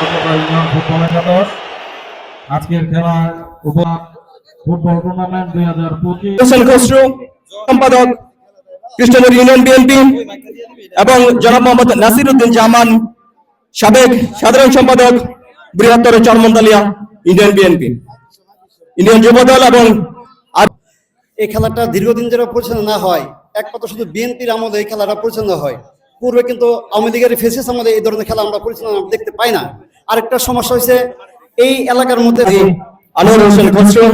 Football একাদশ আজকের খেলা ফুটবল টুর্নামেন্ট 2025 সম্পাদক কৃষ্ণনগর ইউনিয়ন বিএনপি এবং জনাব মোহাম্মদ নাসির উদ্দিন জামান সাবেক সাধারণ সম্পাদক বৃহত্তর চরমন্দালিয়া ইউনিয়ন বিএনপি ইউনিয়ন যুবদল এবং এই খেলাটা দীর্ঘদিন ধরে পরিচালনা না হয় একমাত্র শুধু বিএনপির আমলে এই খেলাটা পরিচালনা হয়। পূর্বে কিন্তু আওয়ামী লীগের ফেসিস আমাদের এই ধরনের খেলা আমরা পরিচালনা দেখতে পাই না। আরেকটা সমস্যা হয়েছে এই এলাকার মধ্যে আনোয়ার হোসেন খসরু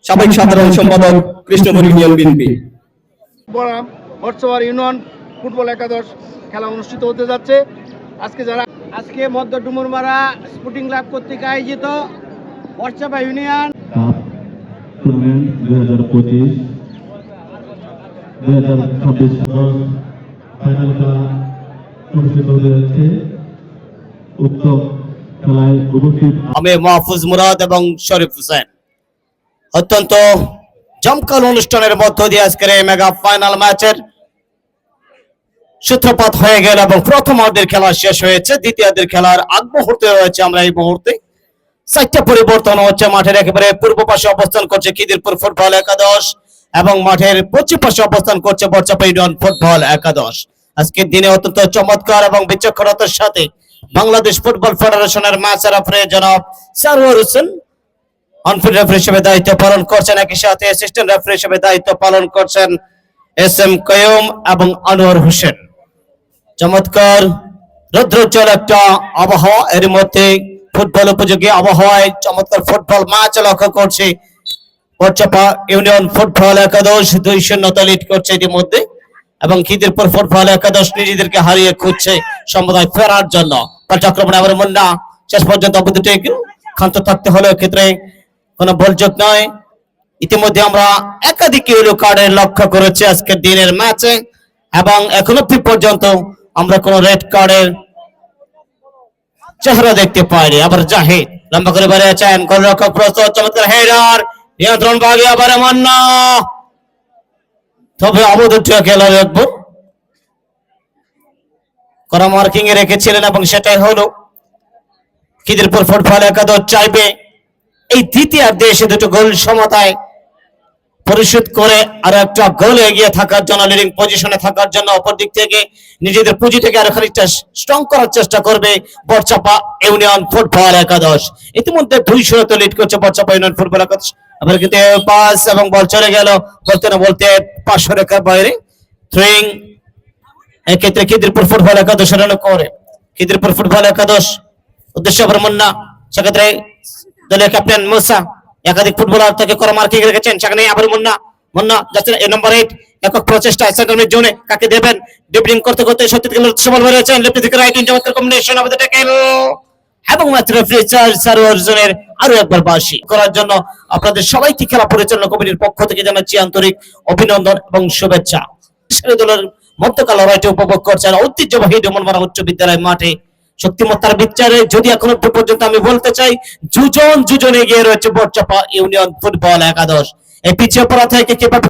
সাবেক সাধারণ সম্পাদক কৃষ্ণনগর ইউনিয়ন বিএনপি বর্ষবার ইউনিয়ন ফুটবল একাদশ খেলা অনুষ্ঠিত হতে যাচ্ছে। আজকে মধ্য ডুমুরমারা স্পোর্টিং ক্লাব কর্তৃক আয়োজিত বর্ষাপা ইউনিয়ন টুর্নামেন্ট 2025 ফাইনাল খেলা অনুষ্ঠিত হতে যাচ্ছে। উক্ত খেলায় উপস্থিত আমি মাহফুজ মুরাদ এবং শরীফ হোসেন। অত্যন্ত জমকালো অনুষ্ঠানের মধ্য দিয়ে আজকের এই মেগা ফাইনাল ম্যাচের সূত্রপাত হয়ে গেল এবং প্রথমার্ধের খেলা শেষ হয়েছে। দ্বিতীয়ার্ধের খেলার আগ মুহূর্তে রয়েছে আমরা এই মুহূর্তে। চারটা পরিবর্তন হচ্ছে। মাঠের একেবারে পূর্ব পাশে অবস্থান করছে খিদিরপুর ফুটবল একাদশ এবং মাঠের পশ্চিম পাশে অবস্থান করছে বর্ষাপা ইউনিয়ন ফুটবল একাদশ। আজকের দিনে অত্যন্ত চমৎকার এবং বিচক্ষণতার সাথে বাংলাদেশ ফুটবল ফেডারেশনের ম্যাচ রেফারি জনাব সারওয়ার হোসেন অনফিল্ড রেফারি হিসেবে দায়িত্ব পালন করছেন। একই সাথে অ্যাসিস্ট্যান্ট রেফারি হিসেবে দায়িত্ব পালন করছেন এস.এম. কাইয়ুম এবং আনোয়ার হোসেন। চমৎকার রৌদ্রোজ্জ্বল একটা আবহাওয়া, এর মধ্যে ফুটবল উপযোগী আবহাওয়ায় চমৎকার ফুটবল ম্যাচ লক্ষ্য করছে। বর্ষাপা ইউনিয়ন ফুটবল একাদশ 2-0 লিড করছে ইতিমধ্যে এবং খিদিরপুর ফুটবল একাদশ নিজেদেরকে হারিয়ে খুঁজছে সমুদায় ফেরার জন্য। পাল্টাক্রমণ আবার মুন্না শেষ পর্যন্ত অবধিতে ক্ষান্ত থাকতে হলে ক্ষেত্রে কোনো বলযোগ নয়। ইতিমধ্যে আমরা একাধিক ইয়েলো কার্ডের লক্ষ্য করেছি আজকের দিনের ম্যাচে এবং এখনো পর্যন্ত আমরা কোনো রেড কার্ডের চেহারা দেখতে পাইনি। আবার জাহিদ লম্বা করে বেরিয়েছেন, গোলরক্ষক প্রস্তুত, চমৎকার হেডার, নিয়ন্ত্রণ ভাগে আবার মান্না, তবে অবধূত খেলা দেখবো করা মার্কিং এ রেখেছিলেন এবং সেটাই হলো খিদিরপুর ফুটবল একাদশ চাইবে এই দ্বিতীয়ার্ধে এসে দুটো গোল সমতায় পরিশোধ করে আর একটা গোল এগিয়ে থাকার জন্য, লিডিং পজিশনে থাকার জন্য। অপর দিক থেকে নিজেদের পুঁজি থেকে আরো খানিকটা স্ট্রং করার চেষ্টা করবে বর্ষাপা ইউনিয়ন ফুটবল একাদশ। ইতিমধ্যে 2-0 লিড করছে বর্ষাপা ইউনিয়ন ফুটবল একাদশ। আবার কিন্তু পাস এবং বল চলে গেল বলতে না বলতে 500 রেখার বাইরে থ্রোয়িং। এক্ষেত্রে খিদিরপুর ফুটবল একাদশ রান করে। খিদিরপুর ফুটবল একাদশ উদ্দেশ্য আবার মুন্না, সেক্ষেত্রে দলীয় ক্যাপ্টেন মুসা একাধিক ফুটবলার থেকে করা মার্কিং রেখেছেন। সেখানে আবার মুন্না যাচ্ছে নম্বর 8 একক প্রচেষ্টা সেন্টার জোনে কাকে দেবেন, ডিপলিং করতে করতে সত্যি সফল হয়েছেন। লেফট থেকে রাইট চমৎকার কম্বিনেশন অফ দ্য ট্যাকল এবং ম্যাচ রেফারি সারওয়ার হোসেনের আরো একবার বাঁশি করার জন্য আপনাদের সবাইকে খেলা পরিচালনা কমিটির পক্ষ থেকে জানাচ্ছি আন্তরিক অভিনন্দন এবং শুভেচ্ছা। দলের মধ্যকাল লড়াইটি উপভোগ করছেন ঐতিহ্যবাহী ডুমুরমারা উচ্চ বিদ্যালয় মাঠে। শক্তিমত্তার বিচারে যদি এখন পর্যন্ত আমি বলতে চাই দুজন এগিয়ে রয়েছে বর্ষাপা ইউনিয়ন ফুটবল একাদশ। এই পিছিয়ে পড়া থেকে কিভাবে